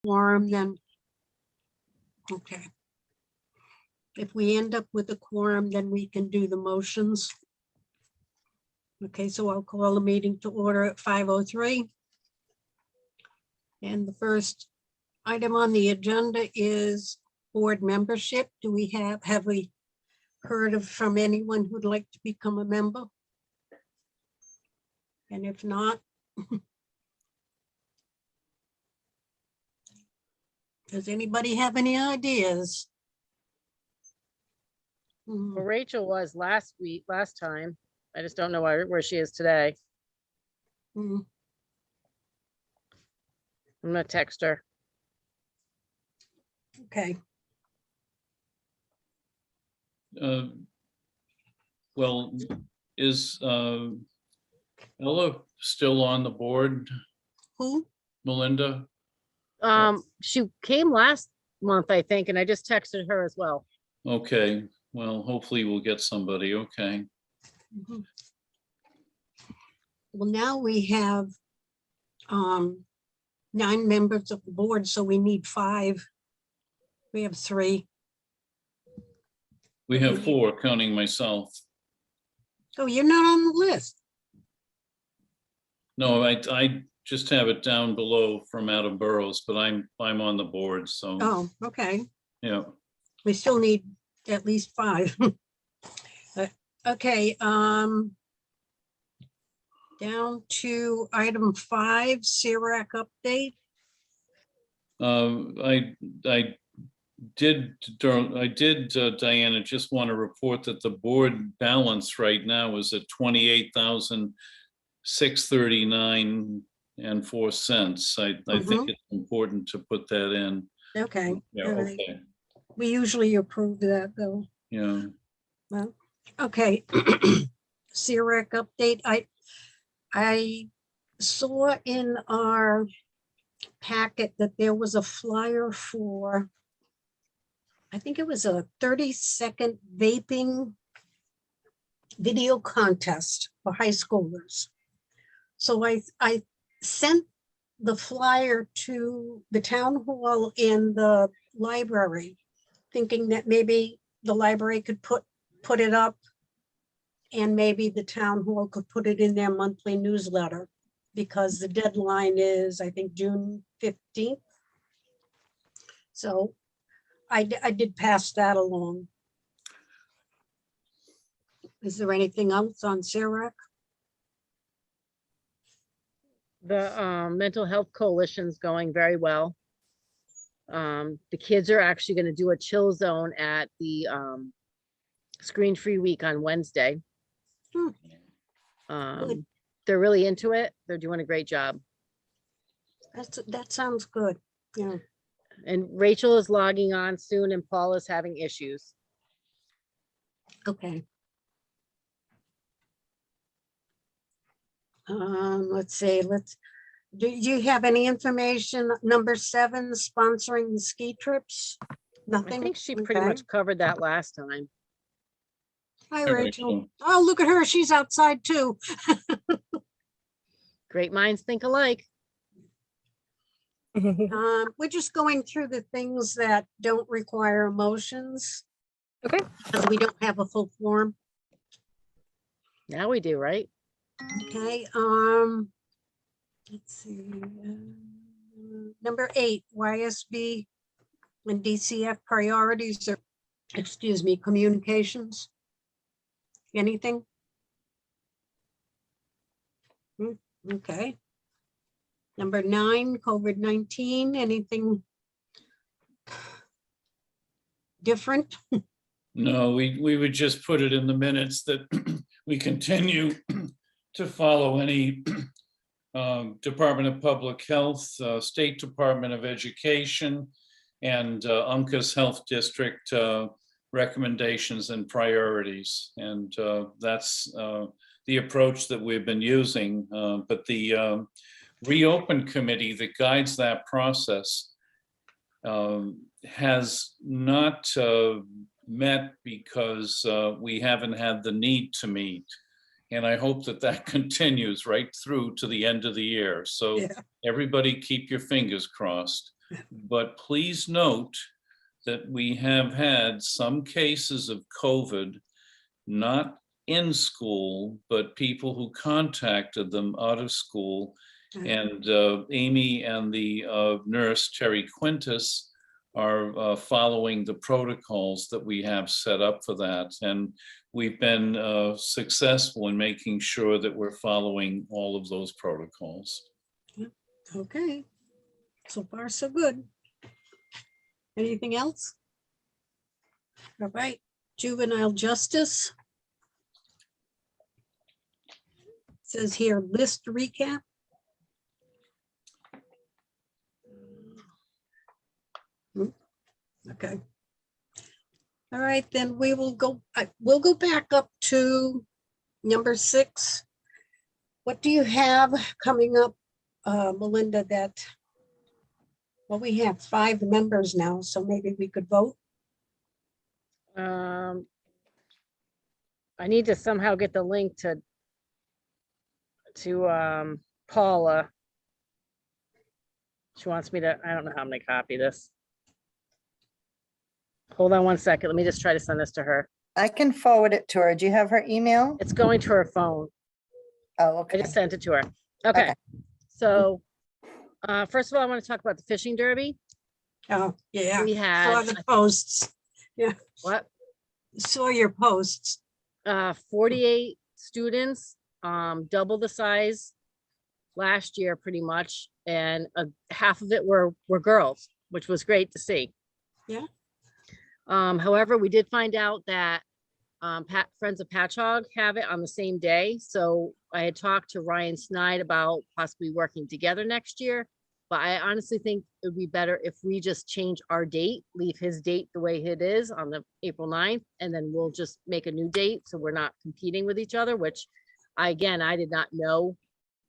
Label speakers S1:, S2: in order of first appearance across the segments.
S1: quorum, then, okay. If we end up with a quorum, then we can do the motions. Okay, so I'll call the meeting to order at 5:03. And the first item on the agenda is board membership. Do we have we heard of from anyone who'd like to become a member? And if not, does anybody have any ideas?
S2: Well, Rachel was last time. I just don't know where she is today.
S1: Mm,
S2: I'm gonna text her.
S1: Okay,
S3: Well, is Ella still on the board,
S1: who?
S3: Melinda?
S2: She came last month, I think, and I just texted her as well.
S3: Okay, well, hopefully we'll get somebody, okay.
S1: Mhm. Well, now we have 9 members of the board, so we need 5. We have 3.
S3: We have 4, counting myself.
S1: Oh, you're not on the list.
S3: No, I just have it down below from Adam Burrows, but I'm on the board, so,
S1: Oh, okay.
S3: yeah.
S1: We still need at least 5. Okay, down to item 5, CIRAC update.
S3: I did, Diana, just want to report that the board balance right now is at 28,639.04 cents. I think it's important to put that in.
S1: Okay.
S3: Yeah,
S1: all right.
S3: okay,
S1: We usually approve that though.
S3: yeah.
S1: Well, okay. CIRAC update. I saw in our packet that there was a flyer for, I think it was a 30-second vaping video contest for high schoolers. So I sent the flyer to the town hall and the library, thinking that maybe the library could put it up and maybe the town hall could put it in their monthly newsletter, because the deadline is, I think, June 15th. So I did pass that along. Is there anything else on CIRAC?
S2: The mental health coalition's going very well. The kids are actually going to do a chill zone at the screen-free week on Wednesday.
S1: Good.
S2: They're really into it. They're doing a great job.
S1: That sounds good. Yeah.
S2: And Rachel is logging on soon, and Paul is having issues.
S1: Okay. Let's see, do you have any information? Number 7, sponsoring the ski trips?
S2: I
S1: Nothing?
S2: think she pretty
S1: Okay.
S2: much covered that last time.
S1: Hi,
S3: Hi,
S1: Rachel.
S3: Rachel.
S1: Oh, look at her. She's outside too.
S2: Great minds think alike.
S1: We're just going through the things that don't require emotions.
S2: Okay.
S1: Because we don't have a full form.
S2: Now we do, right?
S1: Okay, let's see. Number 8, YSB and DCF priorities or, excuse me, communications. Anything? Okay. Number 9, COVID-19, anything different?
S3: No, we would just put it in the minutes that we continue to follow any Department of Public Health, State Department of Education, and UMCA's Health District recommendations and priorities. And that's the approach that we've been using. But the Reopen Committee that guides that process has not met because we haven't had the need to meet. And I hope that that continues right through to the end of the year. So
S1: Yeah.
S3: everybody keep your fingers crossed. But please note that we have had some cases of COVID, not in school, but people who contacted them out of school. And Amy and the nurse, Terry Quintus, are following the protocols that we have set up for that. And we've been successful in making sure that we're following all of those protocols.
S1: Okay, so far so good. Anything else? All right, juvenile justice. Says here, list recap. Okay. All right, then we will go, we'll go back up to number 6. What do you have coming up, Melinda, that, well, we have 5 members now, so maybe we could vote.
S2: I need to somehow get the link to Paula. She wants me to, I don't know how I'm gonna copy this. Hold on one second. Let me just try to send this to her.
S4: I can forward it to her. Do you have her email?
S2: It's going to her phone.
S4: Oh,
S2: I
S4: okay.
S2: just sent it to her. Okay.
S4: Okay.
S2: So, first of all, I want to talk about the fishing derby.
S1: Oh, yeah,
S2: We
S1: saw
S2: had,
S1: the posts,
S2: what,
S1: saw your posts.
S2: 48 students, double the size last year pretty much. And half of it were girls, which was great to see.
S1: Yeah.
S2: However, we did find out that Friends of Patchogue have it on the same day. So I had talked to Ryan Snide about possibly working together next year. But I honestly think it would be better if we just change our date, leave his date the way it is on the April 9th, and then we'll just make a new date. So we're not competing with each other, which I did not know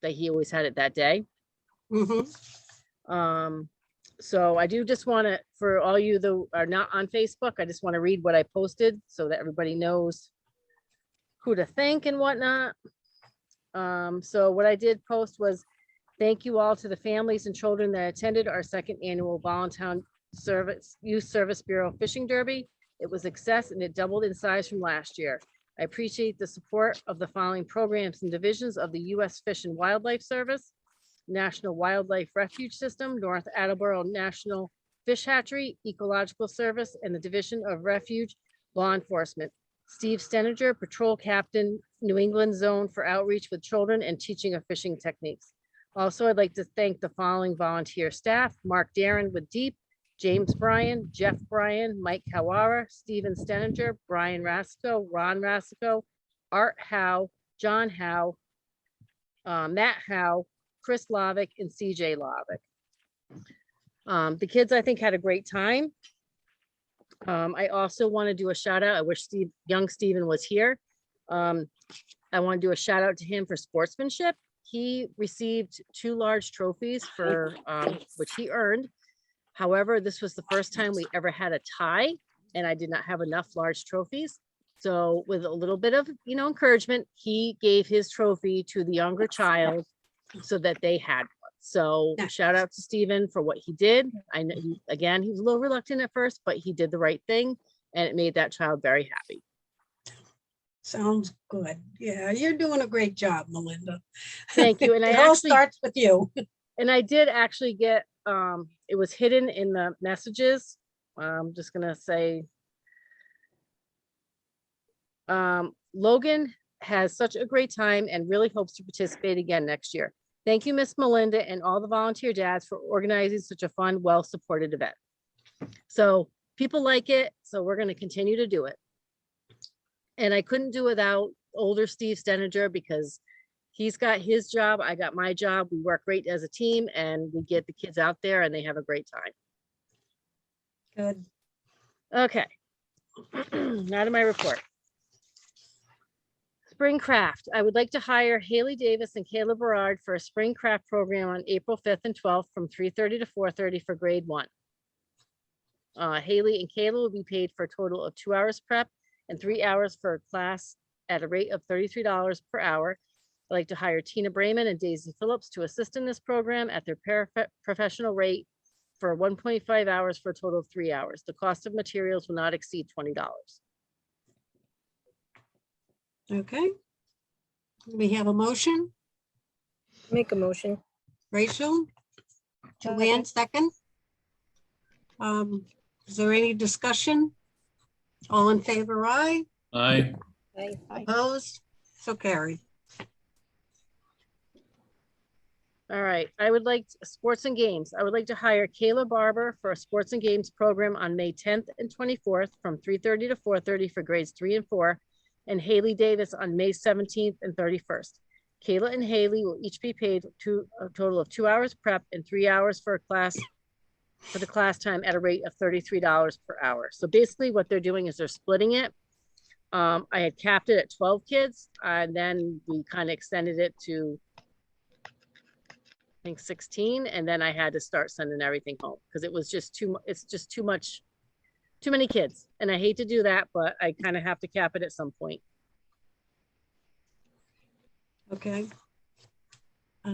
S2: that he always had it that day.
S1: Mhm.
S2: So I do just want to, for all you that are not on Facebook, I just want to read what I posted so that everybody knows who to thank and whatnot. So what I did post was, thank you all to the families and children that attended our 2nd annual Voluntown Youth Service Bureau Fishing Derby. It was a success and it doubled in size from last year. I appreciate the support of the following programs and divisions of the U.S. Fish and Wildlife Service, National Wildlife Refuge System, North Attleboro National Fish Hatchery, Ecological Service, and the Division of Refuge Law Enforcement. Steve Steninger, Patrol Captain, New England Zone for Outreach with Children and Teaching of Fishing Techniques. Also, I'd like to thank the following volunteer staff: Mark Darren with Deep, James Bryan, Jeff Bryan, Mike Kawara, Steven Steninger, Brian Rasico, Ron Rasico, Art Howe, John Howe, Matt Howe, Chris Lavick, and CJ Lavick. The kids, I think, had a great time. I also want to do a shout out. I wish young Steven was here. I want to do a shout out to him for sportsmanship. He received 2 large trophies for which he earned. However, this was the first time we ever had a tie, and I did not have enough large trophies. So with a little bit of, encouragement, he gave his trophy to the younger child so that they had one. So shout out to Stephen for what he did. I know, again, he was a little reluctant at first, but he did the right thing, and it made that child very happy.
S1: Sounds good. Yeah, you're doing a great job, Melinda.
S2: Thank you. And
S1: It all starts with you.
S2: And I did actually get, it was hidden in the messages. I'm just gonna say, Logan has such a great time and really hopes to participate again next year. Thank you, Miss Melinda, and all the volunteer dads for organizing such a fun, well-supported event. So people like it, so we're gonna continue to do it. And I couldn't do without older Steve Steninger because he's got his job, I got my job. We work great as a team and we get the kids out there and they have a great time.
S1: Good.
S2: Okay. Now to my report. Spring craft. I would like to hire Haley Davis and Kayla Berard for a spring craft program on April 5th and 12th from 3:30 to 4:30 for grade 1. Haley and Kayla will be paid for a total of 2 hours prep and 3 hours for a class at a rate of $33 per hour. I'd like to hire Tina Brayman and Daisy Phillips to assist in this program at their professional rate for 1.5 hours for a total of 3 hours. The cost of materials will not exceed $20.
S1: Okay. We have a motion.
S5: Make a motion.
S1: Rachel? Joanne, second? Is there any discussion? All in favor, aye?
S3: Aye.
S5: Aye.
S1: Opposed? So carried.
S2: All right, I would like sports and games. I would like to hire Kayla Barber for a sports and games program on May 10th and 24th from 3:30 to 4:30 for grades 3 and 4, and Haley Davis on May 17th and 31st. Kayla and Haley will each be paid a total of 2 hours prep and 3 hours for the class time at a rate of $33 per hour. So basically what they're doing is they're splitting it. I had capped it at 12 kids, and then we kind of extended it to I think 16, and then I had to start sending everything home because it was just it's just too many kids. And I hate to do that, but I kind of have to cap it at some point.
S1: Okay.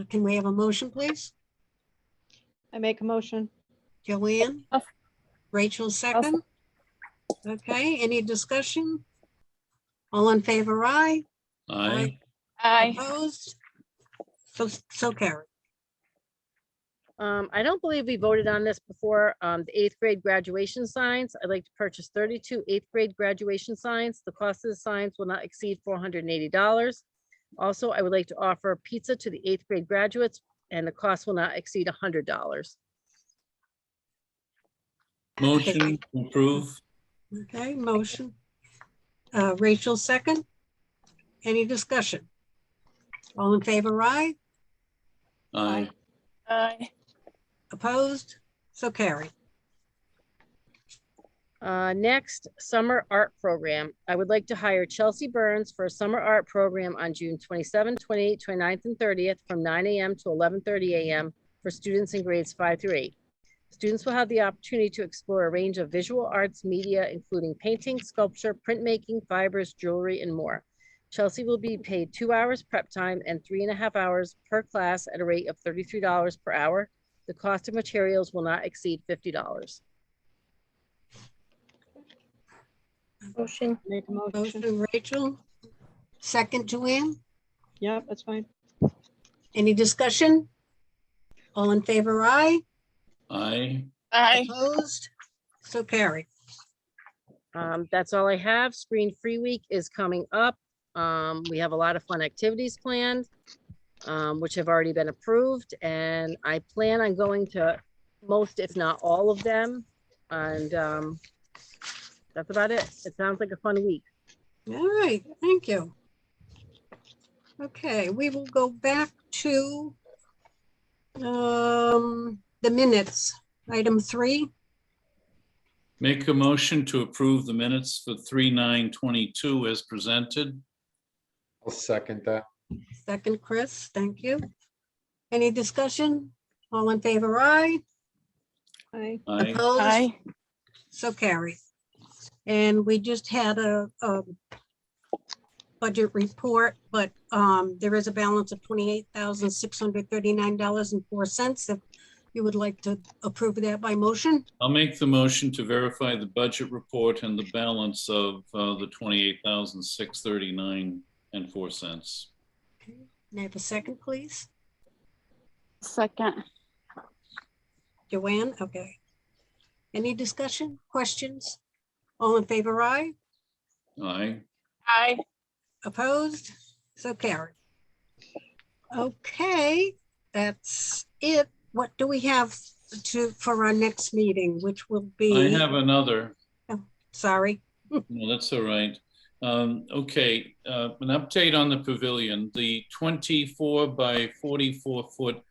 S1: Can we have a motion, please?
S5: I make a motion.
S1: Joanne?
S5: I'll-
S1: Rachel, second? Okay, any discussion? All in favor, aye?
S3: Aye.
S1: Opposed? So carried.
S2: I don't believe we voted on this before. The 8th grade graduation signs. I'd like to purchase 32 8th grade graduation signs. The cost of the signs will not exceed $480. Also, I would like to offer pizza to the 8th grade graduates, and the cost will not exceed $100.
S3: Motion to approve.
S1: Okay, motion. Rachel, second? Any discussion? All in favor, aye?
S3: Aye.
S5: Aye.
S1: Opposed? So carried.
S2: Next, summer art program. I would like to hire Chelsea Burns for a summer art program on June 27, 28, 29th, and 30th from 9 a.m. to 11:30 a.m. for students in grades 5 through 8. Students will have the opportunity to explore a range of visual arts media, including painting, sculpture, printmaking, fibers, jewelry, and more. Chelsea will be paid 2 hours prep time and 3.5 hours per class at a rate of $33 per hour. The cost of materials will not exceed $50.
S5: Motion. Make a motion.
S1: Motion, Rachel. Second, Joanne.
S5: Yeah, that's fine.
S1: Any discussion? All in favor, aye?
S3: Aye.
S1: Opposed? So carried.
S2: That's all I have. Screen Free Week is coming up. We have a lot of fun activities planned, which have already been approved, and I plan on going to most, if not all of them. And that's about it. It sounds like a fun week.
S1: All right, thank you. Okay, we will go back to the minutes, item 3.
S3: Make a motion to approve the minutes for 3/9/22 as presented.
S6: I'll second that.
S1: Second, Chris, thank you. Any discussion? All in favor, aye?
S5: Aye.
S3: Aye.
S1: Opposed? So carried. And we just had a budget report, but there is a balance of $28,639.04. If you would like to approve that by motion.
S3: I'll make the motion to verify the budget report and the balance of the $28,639.04.
S1: May I have a second, please?
S7: Second.
S1: Joanne, okay. Any discussion, questions? All in favor, aye?
S3: Aye.
S7: Aye.
S1: Opposed? So carried. Okay, that's it. What do we have for our next meeting, which will be?
S3: I have another.
S1: Sorry.
S3: No, that's all right. Okay, an update on the pavilion. The 24 by 44 foot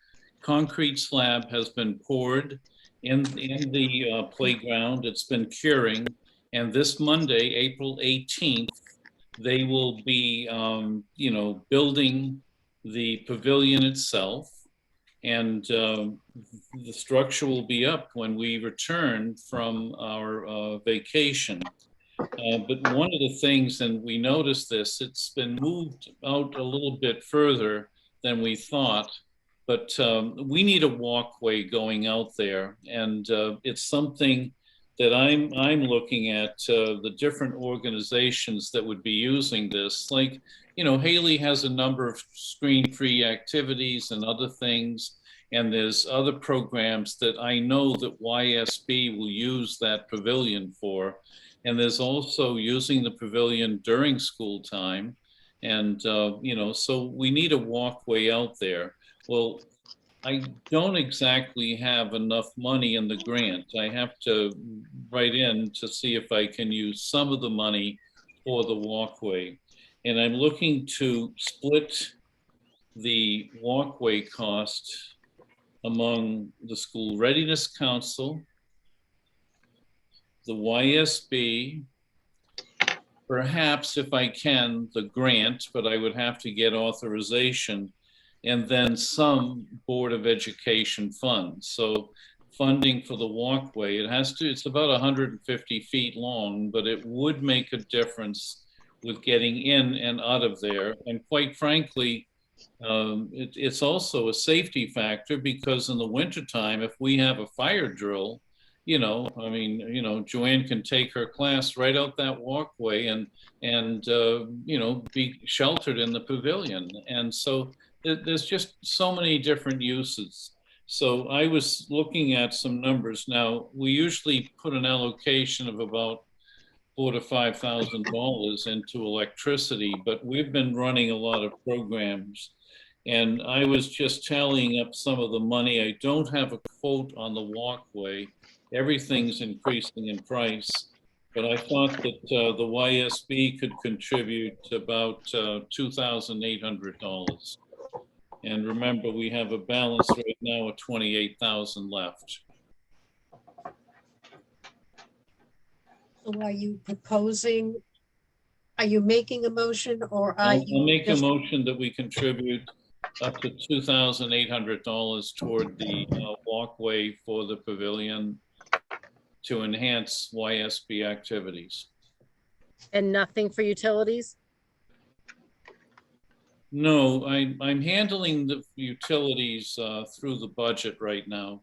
S3: concrete slab has been poured in the playground. It's been curing. And this Monday, April 18th, they will be, building the pavilion itself. And the structure will be up when we return from our vacation. But one of the things, and we noticed this, it's been moved out a little bit further than we thought. But we need a walkway going out there, and it's something that I'm looking at the different organizations that would be using this. Like, Haley has a number of screen-free activities and other things, and there's other programs that I know that YSB will use that pavilion for. And there's also using the pavilion during school time. And, so we need a walkway out there. Well, I don't exactly have enough money in the grant. I have to write in to see if I can use some of the money for the walkway. And I'm looking to split the walkway cost among the School Readiness Council, the YSB, perhaps if I can, the grant, but I would have to get authorization, and then some Board of Education funds. So funding for the walkway, it's about 150 feet long, but it would make a difference with getting in and out of there. And quite frankly, it's also a safety factor, because in the wintertime, if we have a fire drill, Joanne can take her class right out that walkway and be sheltered in the pavilion. And so there's just so many different uses. So I was looking at some numbers. Now, we usually put an allocation of about $4,000 to $5,000 into electricity, but we've been running a lot of programs. And I was just tallying up some of the money. I don't have a quote on the walkway. Everything's increasing in price, but I thought that the YSB could contribute about $2,800. And remember, we have a balance right now of 28,000 left.
S1: So are you making a motion, or are
S3: I'll
S1: you
S3: make a
S1: just?
S3: motion that we contribute up to $2,800 toward the walkway for the pavilion to enhance YSB activities.
S2: And nothing for utilities?
S3: No, I'm handling the utilities through the budget right now.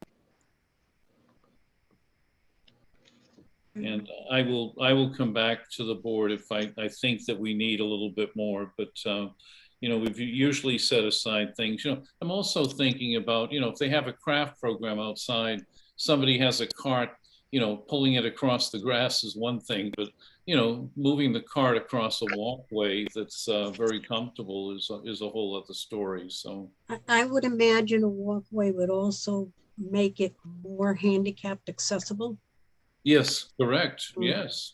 S3: And I will come back to the board if I think that we need a little bit more, but we've usually set aside things. I'm also thinking about, if they have a craft program outside, somebody has a cart, pulling it across the grass is one thing, but moving the cart across a walkway that's very comfortable is a whole other story. So
S1: I would imagine a walkway would also make it more handicapped accessible.
S3: yes, correct. Yes.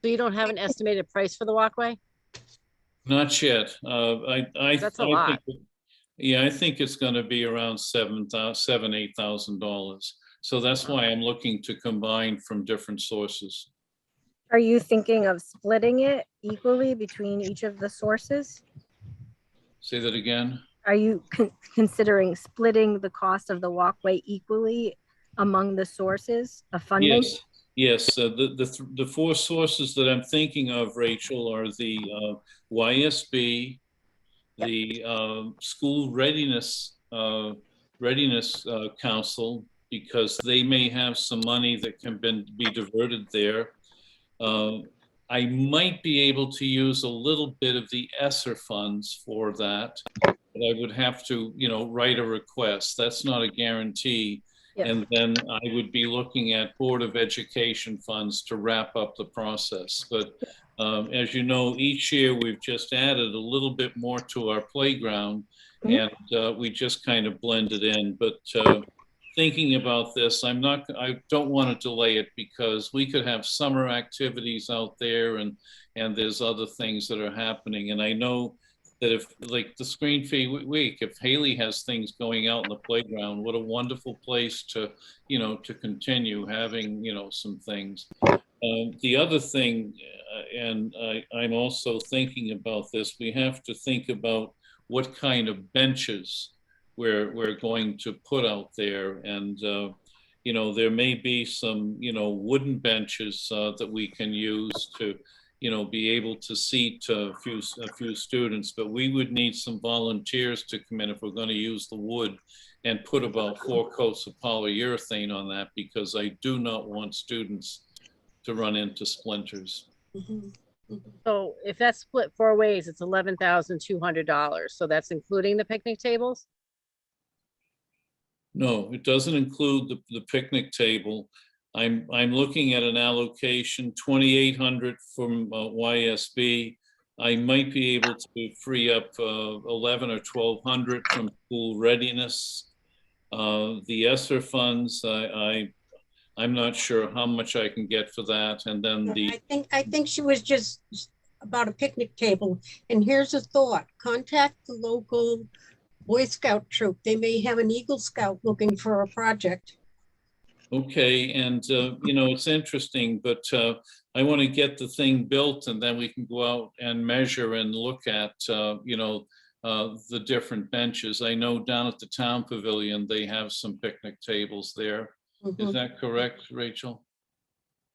S2: So you don't have an estimated price for the walkway?
S3: Not yet.
S2: That's a lot.
S3: I think it's going to be around $8,000. So that's why I'm looking to combine from different sources.
S8: Are you thinking of splitting it equally between each of the sources?
S3: Say that again.
S8: Are you considering splitting the cost of the walkway equally among the sources of funding?
S3: Yes. The four sources that I'm thinking of, Rachel, are the YSB, the School Readiness Council, because they may have some money that can be diverted there. I might be able to use a little bit of the ESSER funds for that, but I would have to, write a request. That's not a guarantee.
S8: Yep.
S3: And then I would be looking at Board of Education funds to wrap up the process. But as you know, each year we've just added a little bit more to our playground, and we just kind of blend it in. But thinking about this, I don't want to delay it, because we could have summer activities out there, and there's other things that are happening. And I know that if, like the Screen Free Week, if Haley has things going out in the playground, what a wonderful place to, to continue having, some things. The other thing, and I'm also thinking about this, we have to think about what kind of benches we're going to put out there. And, there may be some, wooden benches that we can use to, be able to seat a few students, but we would need some volunteers to come in if we're going to use the wood and put about 4 coats of polyurethane on that, because I do not want students to run into splinters.
S1: Mhm, mhm.
S2: So if that's split 4 ways, it's $11,200. So that's including the picnic tables?
S3: No, it doesn't include the picnic table. I'm looking at an allocation, 2,800 from YSB. I might be able to free up 11 or 1,200 from school readiness. The ESSER funds, I'm not sure how much I can get for that. And then the,
S1: I think she was just about a picnic table. And here's a thought, contact the local Boy Scout troop. They may have an Eagle Scout looking for a project.
S3: okay, and it's interesting, but I want to get the thing built, and then we can go out and measure and look at the different benches. I know down at the town pavilion, they have some picnic tables there. Is
S1: Mhm.
S3: that correct, Rachel?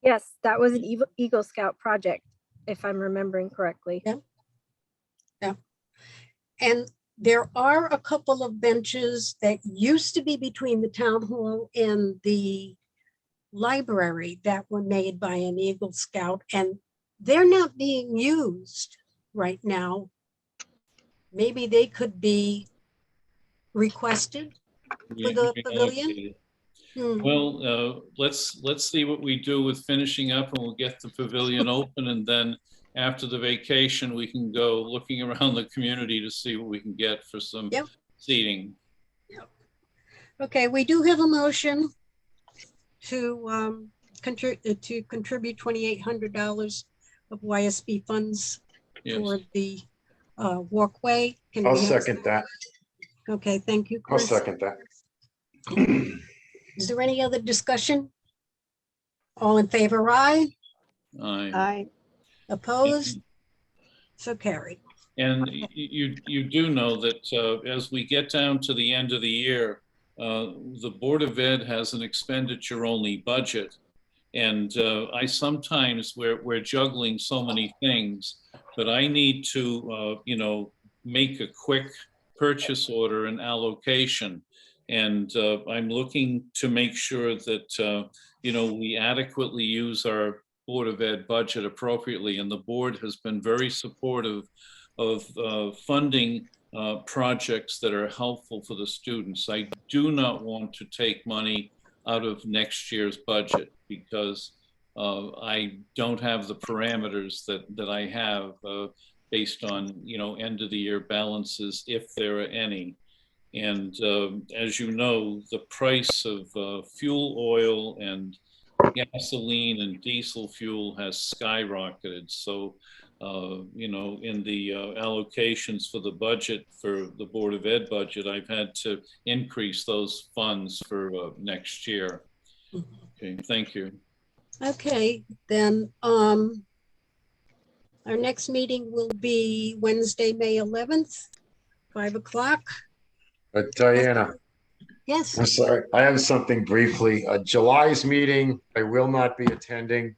S8: Yes, that was an Eagle Scout project, if I'm remembering correctly.
S1: Yeah. And there are a couple of benches that used to be between the town hall and the library that were made by an Eagle Scout, and they're not being used right now. Maybe they could be requested for the pavilion.
S3: Reallocated.
S1: Hmm.
S3: Well, let's see what we do with finishing up, and we'll get the pavilion open, and then after the vacation, we can go looking around the community to see what we can get for some
S1: Yep.
S3: seating.
S1: Okay, we do have a motion to contribute $2,800 of YSB funds
S3: Yes.
S1: for the walkway. Can
S6: I'll
S1: we have-
S6: second that.
S1: Okay, thank you,
S6: I'll
S1: Chris.
S6: second that.
S1: Is there any other discussion? All in favor, aye.
S3: Aye.
S5: Aye.
S1: Opposed? So carried.
S3: And you do know that as we get down to the end of the year, the Board of Ed has an expenditure-only budget. And I sometimes, we're juggling so many things, but I need to, make a quick purchase order and allocation. And I'm looking to make sure that, we adequately use our Board of Ed budget appropriately. And the board has been very supportive of funding projects that are helpful for the students. I do not want to take money out of next year's budget because I don't have the parameters that I have based on, end of the year balances, if there are any. And as you know, the price of fuel oil and gasoline and diesel fuel has skyrocketed. So, in the allocations for the budget for the Board of Ed budget, I've had to increase those funds for next year. Okay, thank you.
S1: Okay, then our next meeting will be Wednesday, May 11th, 5 o'clock.
S6: But Diana,
S1: Yes,
S6: I'm sorry, I have something briefly. July's meeting, I will not be attending,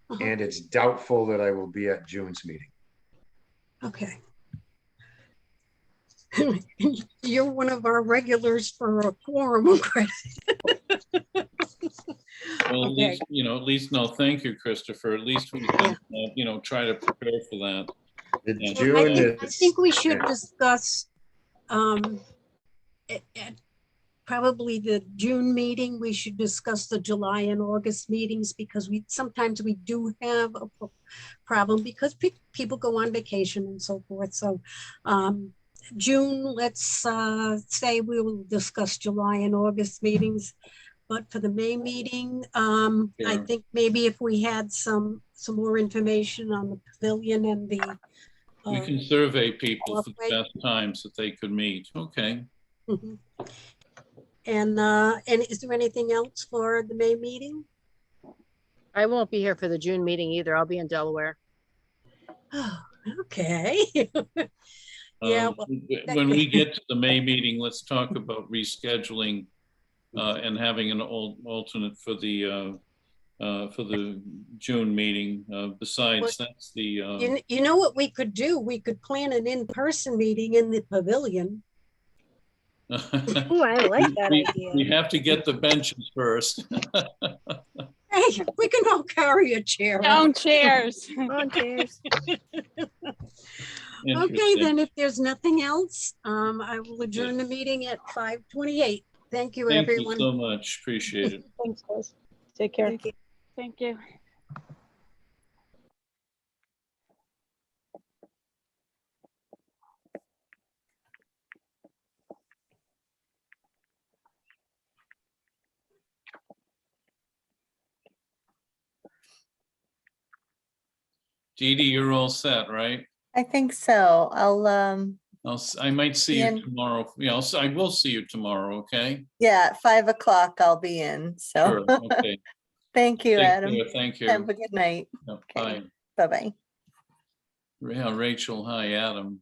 S1: uh-huh,
S6: and it's doubtful that I will be at June's meeting.
S1: okay. You're one of our regulars for a quorum, Chris.
S3: Well, at
S1: Okay.
S3: least, no, thank you, Christopher. At least we can, try to prepare for that.
S6: In
S3: Yeah.
S6: June
S1: I
S6: is,
S1: think we should discuss at probably the June meeting, we should discuss the July and August meetings because sometimes we do have a problem because people go on vacation and so forth. So June, let's say we will discuss July and August meetings. But for the May meeting, I
S3: Sure.
S1: think maybe if we had some more information on the pavilion and the
S3: We can survey people for the
S1: Walkway.
S3: best times that they could meet. Okay.
S1: Mhm. And is there anything else for the May meeting?
S2: I won't be here for the June meeting either. I'll be in Delaware.
S1: Oh, okay. Yeah, well,
S3: When we get to the May meeting, let's talk about rescheduling and having an alternate for the for the June meeting. Besides, that's the,
S1: You know what we could do? We could plan an in-person meeting in the pavilion.
S8: Ooh, I like that
S3: we
S8: idea.
S3: have to get the benches first.
S1: Hey, we can all carry a chair.
S7: Down chairs.
S8: On chairs.
S1: Okay,
S3: Interesting.
S1: then if there's nothing else, I will adjourn the meeting at 5:28. Thank you,
S3: Thank you
S1: everyone.
S3: so much. Appreciate it.
S5: Thanks, guys. Take care.
S8: Thank you.
S7: Thank you.
S3: Dee Dee, you're all set, right?
S4: I think so.
S3: I might see you
S4: Ian.
S3: tomorrow. Yeah, I will see you tomorrow, okay?
S4: Yeah, at 5 o'clock I'll be in. So
S3: Sure, okay.
S4: thank you,
S3: Take
S4: Adam.
S3: care, thank
S4: Have
S3: you.
S4: a good night.
S3: Yep,
S4: Okay.
S3: Bye.
S4: Bye-bye.
S3: Yeah, Rachel, hi, Adam.